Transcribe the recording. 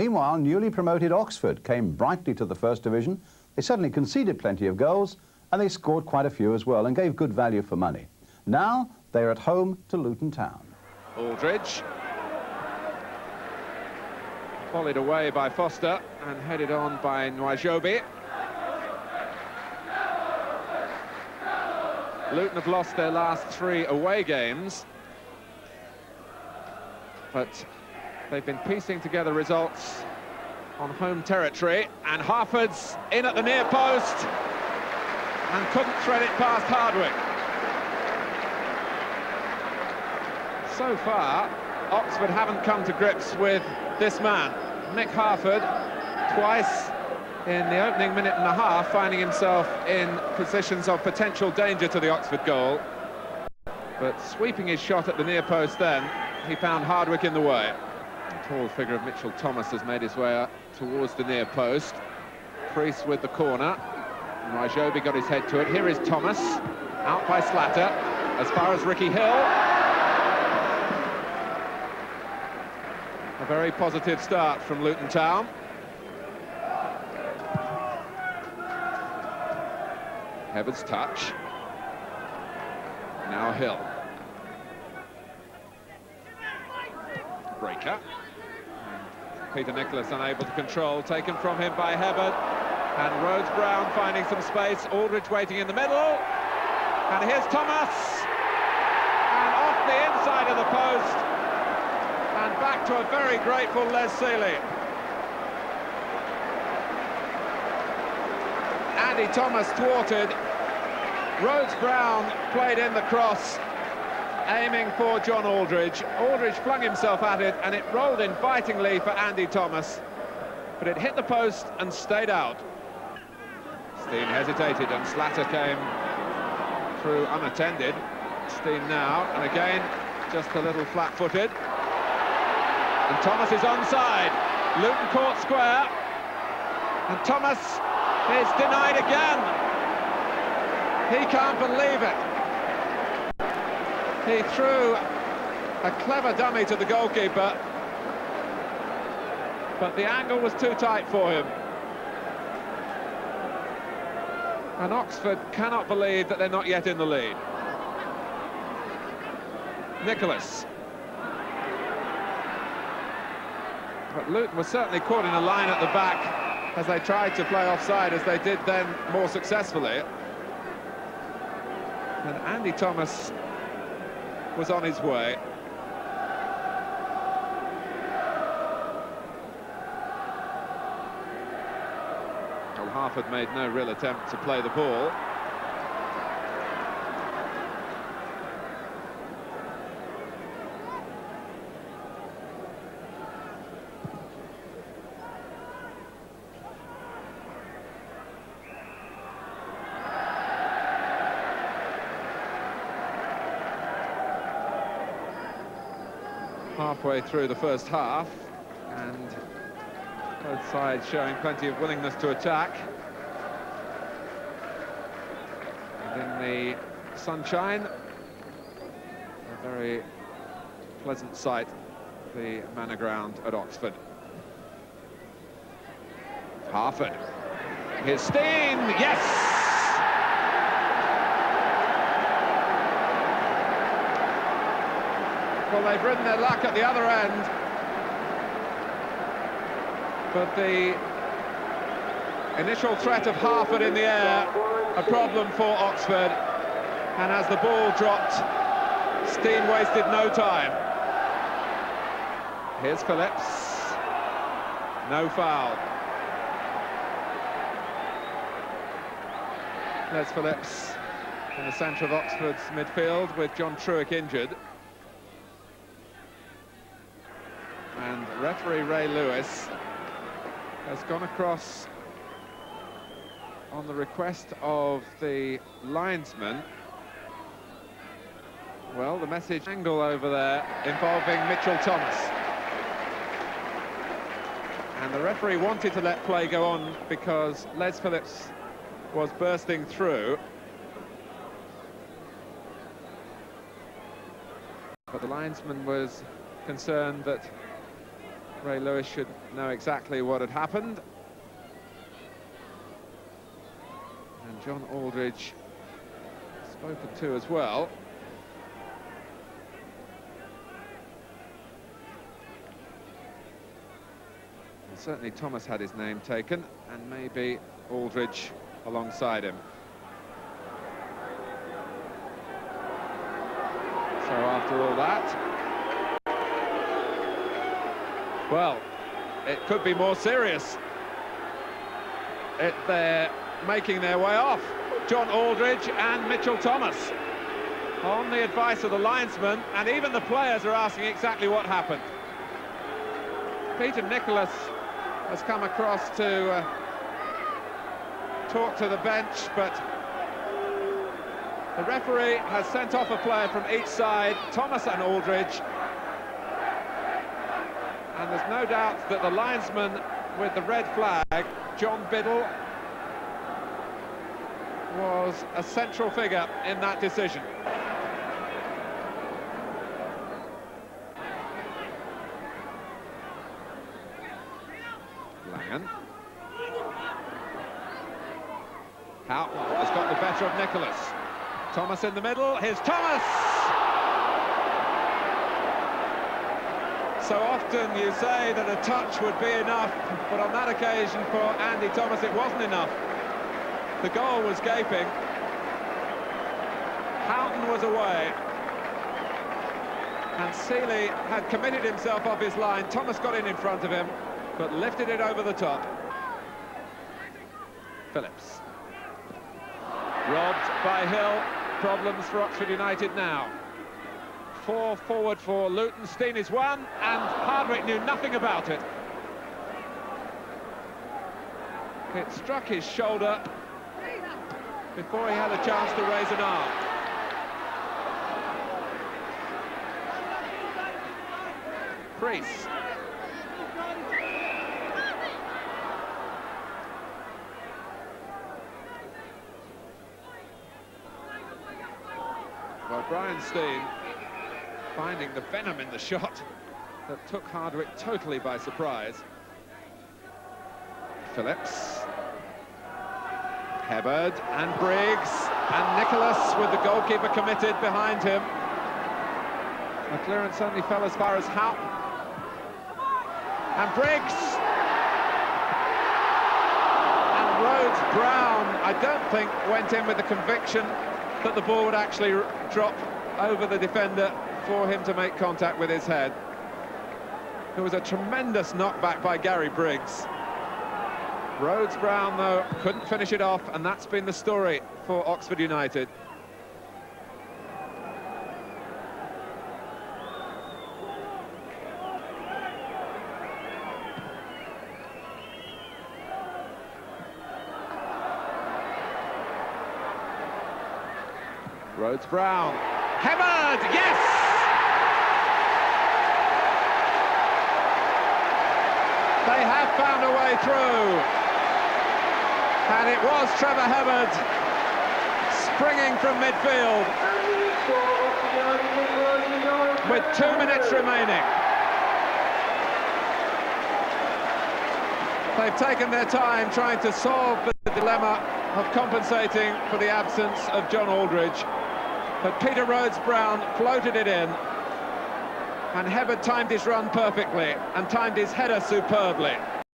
Meanwhile, newly promoted Oxford came brightly to the First Division. They certainly conceded plenty of goals, and they scored quite a few as well and gave good value for money. Now they're at home to Luton Town. Aldridge. Volleyed away by Foster and headed on by Nwajobi. Luton have lost their last 3 away games, but they've been piecing together results on home territory, and Harford's in at the near post and couldn't thread it past Hardwick. So far, Oxford haven't come to grips with this man, Mick Harford, twice in the opening minute and a half, finding himself in positions of potential danger to the Oxford goal. But sweeping his shot at the near post then, he found Hardwick in the way. The tall figure of Mitchell Thomas has made his way up towards the near post. Priest with the corner. Nwajobi got his head to it. Here is Thomas, out by Slatter, as far as Ricky Hill. A very positive start from Luton Town. Hebberd's touch. Now Hill. Breaker. Peter Nicholas unable to control, taken from him by Hebberd. And Rhodes Brown finding some space. Aldridge waiting in the middle. And here's Thomas. And off the inside of the post. And back to a very grateful Les Seeley. Andy Thomas thwarted. Rhodes Brown played in the cross, aiming for John Aldridge. Aldridge flung himself at it, and it rolled invitingly for Andy Thomas. But it hit the post and stayed out. Steen hesitated, and Slatter came through unattended. Steen now, and again, just a little flat-footed. And Thomas is onside. Luton caught square. And Thomas is denied again. He can't believe it. He threw a clever dummy to the goalkeeper, but the angle was too tight for him. And Oxford cannot believe that they're not yet in the lead. Nicholas. But Luton was certainly caught in a line at the back as they tried to play offside, as they did then more successfully. And Andy Thomas was on his way. Well, Harford made no real attempt to play the ball. Halfway through the first half, and both sides showing plenty of willingness to attack. And in the sunshine, a very pleasant sight, the Manor Ground at Oxford. Harford. Here's Steen, yes! Well, they've ridden their luck at the other end, but the initial threat of Harford in the air, a problem for Oxford, and as the ball dropped, Steen wasted no time. Here's Phillips, no foul. There's Phillips in the centre of Oxford's midfield with John Trueck injured. And referee Ray Lewis has gone across on the request of the linesman. Well, the message angle over there involving Mitchell Thomas. And the referee wanted to let play go on because Les Phillips was bursting through. But the linesman was concerned that Ray Lewis should know exactly what had happened. And John Aldridge spoken to as well. And certainly Thomas had his name taken, and maybe Aldridge alongside him. So after all that, well, it could be more serious. They're making their way off. John Aldridge and Mitchell Thomas, on the advice of the linesman, and even the players are asking exactly what happened. Peter Nicholas has come across to talk to the bench, but the referee has sent off a player from each side, Thomas and Aldridge. And there's no doubt that the linesman with the red flag, John Biddle, was a central figure in that decision. Langan. Houghton has got the better of Nicholas. Thomas in the middle, here's Thomas! So often you say that a touch would be enough, but on that occasion for Andy Thomas it wasn't enough. The goal was gaping. Houghton was away. And Seeley had committed himself off his line. Thomas got in front of him, but lifted it over the top. Phillips. Robbed by Hill. Problems for Oxford United now. 4 forward for Luton. Steen is one, and Hardwick knew nothing about it. It struck his shoulder before he had a chance to raise an arm. Priest. Well, Brian Steen finding the venom in the shot that took Hardwick totally by surprise. Phillips. Hebberd and Briggs and Nicholas with the goalkeeper committed behind him. The clearance only fell as far as Houghton. And Briggs. And Rhodes-Brown, I don't think, went in with the conviction that the ball would actually drop over the defender for him to make contact with his head. There was a tremendous knockback by Gary Briggs. Rhodes-Brown, though, couldn't finish it off, and that's been the story for Oxford United. Rhodes-Brown. Hebberd, yes! They have found a way through. And it was Trevor Hebberd springing from midfield with 2 minutes remaining. They've taken their time trying to solve the dilemma of compensating for the absence of John Aldridge. But Peter Rhodes-Brown floated it in, and Hebberd timed his run perfectly and timed his header superbly.